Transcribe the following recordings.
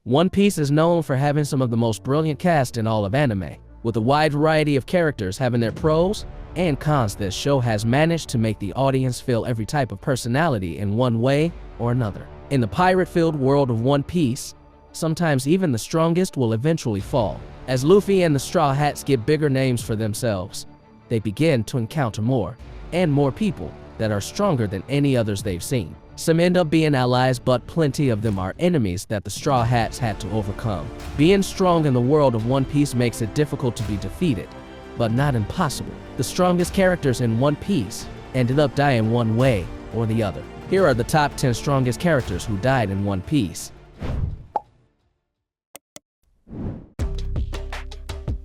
One Piece is known for having some of the most brilliant cast in all of anime, with a wide variety of characters having their pros and cons. This show has managed to make the audience feel every type of personality in one way or another. In the pirate-filled world of One Piece, sometimes even the strongest will eventually fall. As Luffy and the Straw Hats get bigger names for themselves, they begin to encounter more and more people that are stronger than any others they've seen. Some end up being allies, but plenty of them are enemies that the Straw Hats had to overcome. Being strong in the world of One Piece makes it difficult to be defeated, but not impossible. The strongest characters in One Piece ended up dying one way or the other. Here are the top 10 strongest characters who died in One Piece.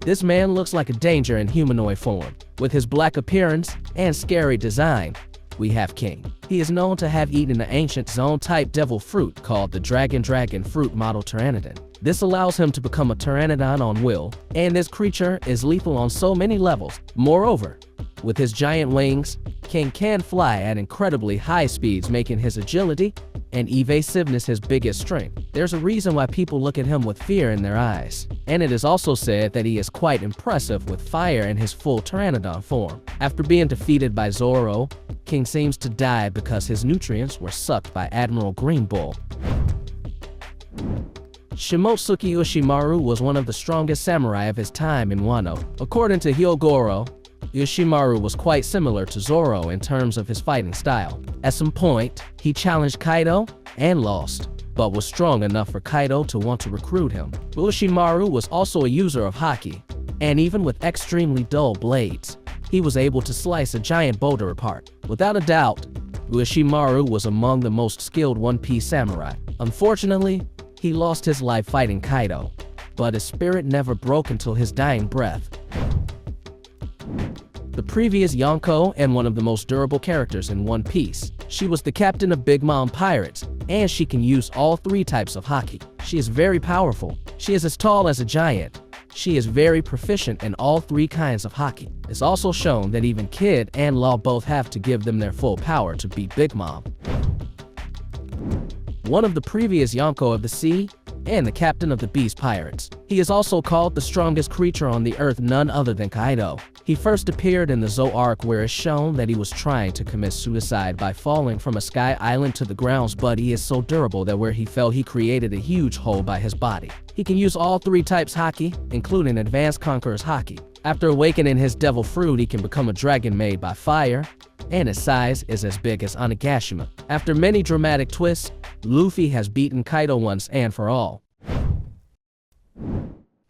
This man looks like a danger in humanoid form. With his black appearance and scary design, we have King. He is known to have eaten an ancient zone-type devil fruit called the Dragon Fruit model Pteranodon. This allows him to become a Pteranodon on will, and this creature is lethal on so many levels. Moreover, with his giant wings, King can fly at incredibly high speeds, making his agility and evasiveness his biggest strength. There's a reason why people look at him with fear in their eyes, and it is also said that he is quite impressive with fire in his full Pteranodon form. After being defeated by Zoro, King seems to die because his nutrients were sucked by Admiral Green Bull. 𝐋𝐢𝐜𝐞𝐧𝐬𝐞 Orochimaru was one of the strongest samurai of his time in Wano. According to Hyogoro, Orochimaru was quite similar to Zoro in terms of his fighting style. At some point, he challenged Kaido and lost, but was strong enough for Kaido to want to recruit him. Orochimaru was also a user of haki, and even with extremely dull blades, he was able to slice a giant boulder apart. Without a doubt, Orochimaru was among the most skilled One Piece samurai. Unfortunately, he lost his life fighting Kaido, but his spirit never broke until his dying breath. The previous Yonko and one of the most durable characters in One Piece. She was the captain of Big Mom Pirates, and she can use all 3 types of haki. She is very powerful. She is as tall as a giant. She is very proficient in all 3 kinds of haki. It's also shown that even Kid and Law both have to give them their full power to beat Big Mom. One of the previous Yonko of the Sea, and the captain of the Beast Pirates. He is also called the strongest creature on the earth, none other than Kaido. He first appeared in the Zou arc, where it's shown that he was trying to commit suicide by falling from a sky island to the grounds, but he is so durable that where he fell he created a huge hole by his body. He can use all 3 types haki, including advanced Conqueror's haki. After awakening his devil fruit, he can become a dragon made by fire, and his size is as big as Onigashima. After many dramatic twists, Luffy has beaten Kaido once and for all.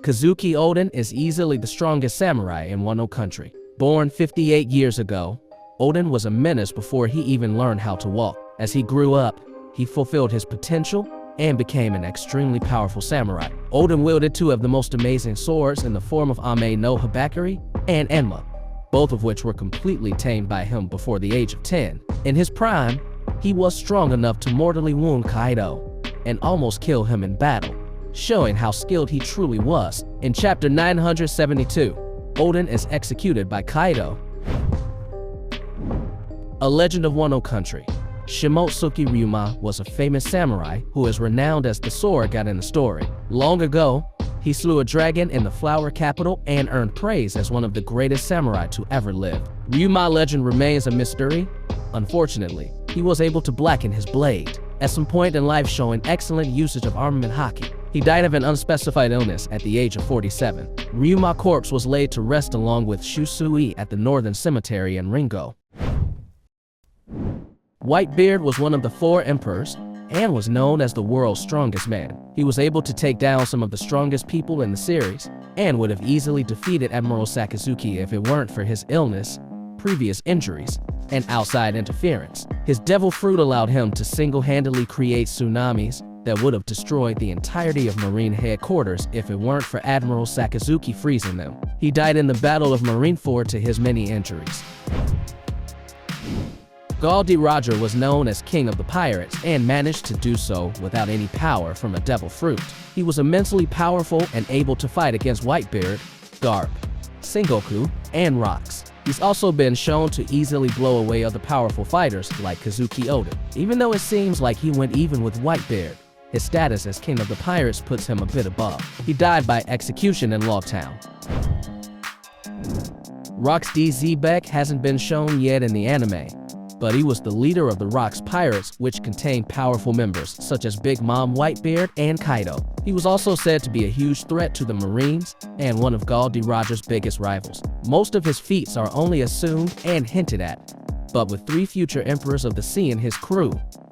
Kazuki Oden is easily the strongest samurai in Wano country. Born 58 years ago, Oden was a menace before he even learned how to walk. As he grew up, he fulfilled his potential and became an extremely powerful samurai. Oden wielded 2 of the most amazing swords in the form of Ame no Hibakiri and Enma, both of which were completely tamed by him before the age of 10. In his prime, he was strong enough to mortally wound Kaido and almost kill him in battle, showing how skilled he truly was. In chapter 972, Oden is executed by Kaido. A legend of Wano country. Shimotsuki Ryuma was a famous samurai who is renowned as the sword god in the story. Long ago, he slew a dragon in the flower capital and earned praise as one of the greatest samurai to ever live. Ryuma legend remains a mystery. Unfortunately, he was able to blacken his blade at some point in life, showing excellent usage of armament haki. He died of an unspecified illness at the age of 47. Ryuma's corpse was laid to rest along with Shusui at the Northern Cemetery in Ringo. Whitebeard was one of the 4 emperors and was known as the world's strongest man. He was able to take down some of the strongest people in the series and would have easily defeated Admiral Sakazuki if it weren't for his illness, previous injuries, and outside interference. His devil fruit allowed him to single-handedly create tsunamis that would have destroyed the entirety of Marine headquarters if it weren't for Admiral Sakazuki freezing them. He died in the Battle of Marineford to his many injuries. Gol D. Roger was known as king of the pirates and managed to do so without any power from a devil fruit. He was immensely powerful and able to fight against Whitebeard, Garp, Sengoku, and Rocks. He's also been shown to easily blow away other powerful fighters like Kazuki Oden. Even though it seems like he went even with Whitebeard, his status as king of the pirates puts him a bit above. He died by execution in Logtown. 𝐋𝐢𝐜𝐞𝐧𝐬𝐞 hasn't been shown yet in the anime, but he was the leader of the Rocks Pirates, which contained powerful members such as Big Mom Whitebeard and Kaido. He was also said to be a huge threat to the Marines and one of Gol D. Roger's biggest rivals. Most of his feats are only assumed and hinted at, but with 3 future emperors of the sea in his crew,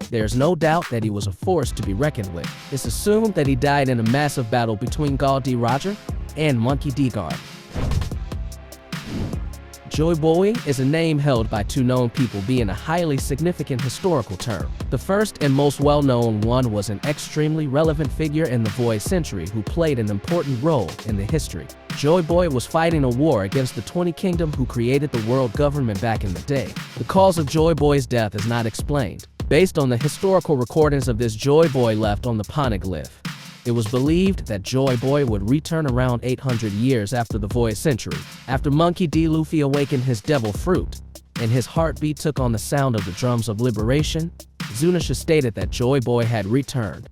there's no doubt that he was a force to be reckoned with. It's assumed that he died in a massive battle between Gol D. Roger and Monkey D. Garp. Joy Boy is a name held by 2 known people being a highly significant historical term. The first and most well-known one was an extremely relevant figure in the Void Century who played an important role in the history. Joy Boy was fighting a war against the 20 Kingdom who created the world government back in the day. The cause of Joy Boy's death is not explained. Based on the historical recordings of this Joy Boy left on the poneglyph, it was believed that Joy Boy would return around 800 years after the Void Century. After Monkey D. Luffy awakened his devil fruit, and his heartbeat took on the sound of the drums of liberation, Zunisha stated that Joy Boy had returned.